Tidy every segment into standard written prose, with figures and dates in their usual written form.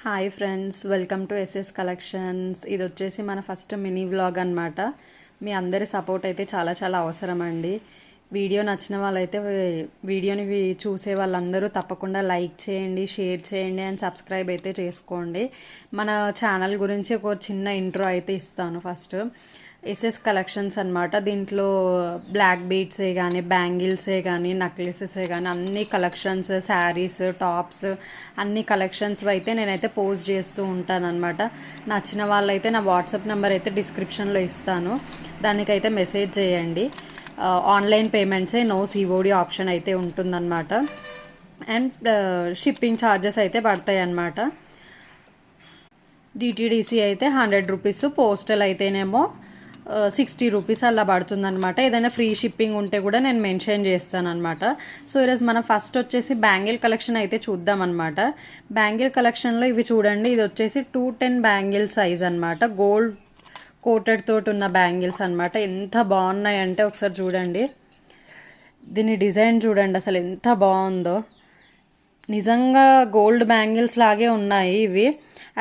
Hi friends, welcome to SS collections. ఇది వచ్చేసి మన ఫస్ట్ మినీ వ్లాగ్ అనమాట. మీ అందరి సపోర్ట్ అయితే చాలా చాలా అవసరం అండి. వీడియో నచ్చిన వాళ్ళైతే వీడియోని చూసే వాళ్ళందరూ తప్పకుండా లైక్ చేయండి, షేర్ చేయండి అండ్ సబ్స్క్రైబ్ అయితే చేసుకోండి. మన ఛానల్ గురించి ఒక చిన్న ఇంట్రో అయితే ఇస్తాను. ఫస్ట్ ఎస్ఎస్ కలెక్షన్స్ అనమాట. దీంట్లో బ్లాక్ బీడ్సే కానీ, బ్యాంగిల్సే కానీ, నెక్లెసెసే కానీ అన్ని కలెక్షన్స్, శారీస్, టాప్స్ అన్ని కలెక్షన్స్ అయితే నేనైతే పోస్ట్ చేస్తూ ఉంటానన్నమాట. నచ్చిన వాళ్ళైతే నా వాట్సాప్ నెంబర్ అయితే డిస్క్రిప్షన్లో ఇస్తాను, దానికైతే మెసేజ్ చేయండి. ఆన్లైన్ పేమెంట్సే, నో సిఓడి ఆప్షన్ అయితే ఉంటుందన్నమాట. అండ్ షిప్పింగ్ ఛార్జెస్ అయితే పడతాయి అన్నమాట. డిటీడీసీ అయితే 100 రూపీస్, పోస్టల్ అయితేనేమో 60 రూపీస్ అలా పడుతుందన్నమాట. ఏదైనా ఫ్రీ షిప్పింగ్ ఉంటే కూడా నేను మెన్షన్ చేస్తానమాట. సో ఈరోజు మనం ఫస్ట్ వచ్చేసి బ్యాంగిల్ కలెక్షన్ అయితే చూద్దామన్నమాట. బ్యాంగిల్ కలెక్షన్లో ఇవి చూడండి. ఇది వచ్చేసి 210 బ్యాంగిల్ సైజ్ అనమాట. గోల్డ్ కోటెడ్ తోటి ఉన్న బ్యాంగిల్స్ అనమాట. ఎంత బాగున్నాయి అంటే ఒకసారి చూడండి. దీని డిజైన్ చూడండి అసలు ఎంత బాగుందో. నిజంగా గోల్డ్ బ్యాంగిల్స్ లాగే ఉన్నాయి ఇవి.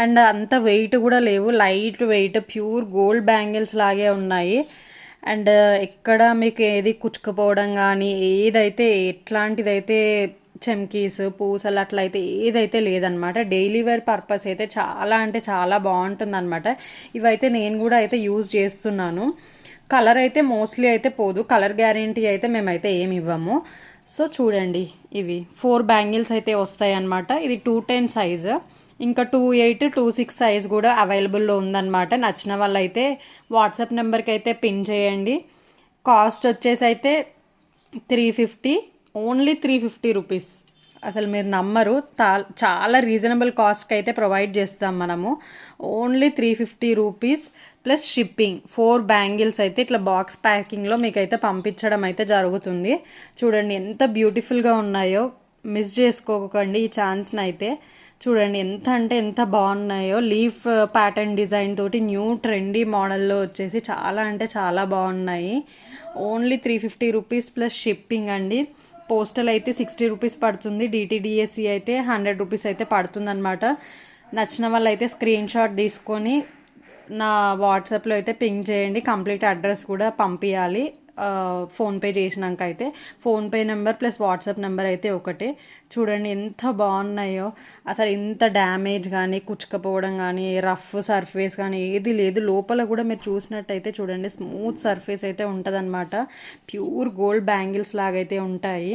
అండ్ అంత వెయిట్ కూడా లేవు, light weight pure gold bangles లాగే ఉన్నాయి. అండ్ ఎక్కడ మీకు ఏది కుచ్చుకుపోవడం కానీ, ఏదైతే ఎట్లాంటిదైతే చెమ్కీస్, పూసలు అట్లయితే ఏదైతే లేదనమాట. డైలీ వేర్ పర్పస్ అయితే చాలా అంటే చాలా బాగుంటుందన్నమాట. ఇవైతే నేను కూడా అయితే యూజ్ చేస్తున్నాను. కలర్ అయితే మోస్ట్లీ అయితే పోదు, కలర్ గ్యారంటీ అయితే మేమైతే ఏమి ఇవ్వము. సో చూడండి, ఇవి 4 బ్యాంగిల్స్ అయితే వస్తాయి అన్నమాట. ఇది 210 సైజు, ఇంకా 28, 26 సైజ్ కూడా అవైలబుల్లో ఉందన్నమాట. నచ్చిన వాళ్ళైతే వాట్సాప్ నెంబర్కి అయితే పిన్ చేయండి. కాస్ట్ వచ్చేసి అయితే 350, ఓన్లీ 350 రూపీస్. అసలు మీరు నమ్మరు, చాలా రీజనబుల్ కాస్ట్కి అయితే ప్రొవైడ్ చేస్తాం మనము. Only 350 rupees plus shipping. 4 bangles అయితే ఇట్లా బాక్స్ ప్యాకింగ్లో మీకు అయితే పంపించడం అయితే జరుగుతుంది. చూడండి ఎంత బ్యూటిఫుల్గా ఉన్నాయో, మిస్ చేసుకోకండి ఈ ఛాన్స్ని అయితే. చూడండి ఎంత అంటే ఎంత బాగున్నాయో. లీఫ్ ప్యాటర్న్ డిజైన్ తోటి న్యూ ట్రెండీ మోడల్లో వచ్చేసి చాలా అంటే చాలా బాగున్నాయి. ఓన్లీ 350 రూపీస్ ప్లస్ షిప్పింగ్ అండి. పోస్టల్ అయితే 60 రూపీస్ పడుతుంది, డిటీడీఎస్సీ అయితే 100 రూపీస్ అయితే పడుతుంది అనమాట. నచ్చిన వాళ్ళు అయితే స్క్రీన్ షాట్ తీసుకొని నా వాట్సాప్లో అయితే పింగ్ చేయండి. కంప్లీట్ అడ్రస్ కూడా పంపించాలి ఫోన్పే చేసినాక అయితే. PhonePe number plus WhatsApp number అయితే ఒకటే. చూడండి ఎంత బాగున్నాయో. అసలు ఇంత డ్యామేజ్ కానీ, కుచ్చుకపోవడం కానీ, రఫ్ సర్ఫేస్ కానీ ఏది లేదు. లోపల కూడా మీరు చూసినట్టయితే చూడండి, స్మూత్ సర్ఫేస్ అయితే ఉంటుందన్నమాట. ప్యూర్ గోల్డ్ బ్యాంగిల్స్ లాగైతే ఉంటాయి.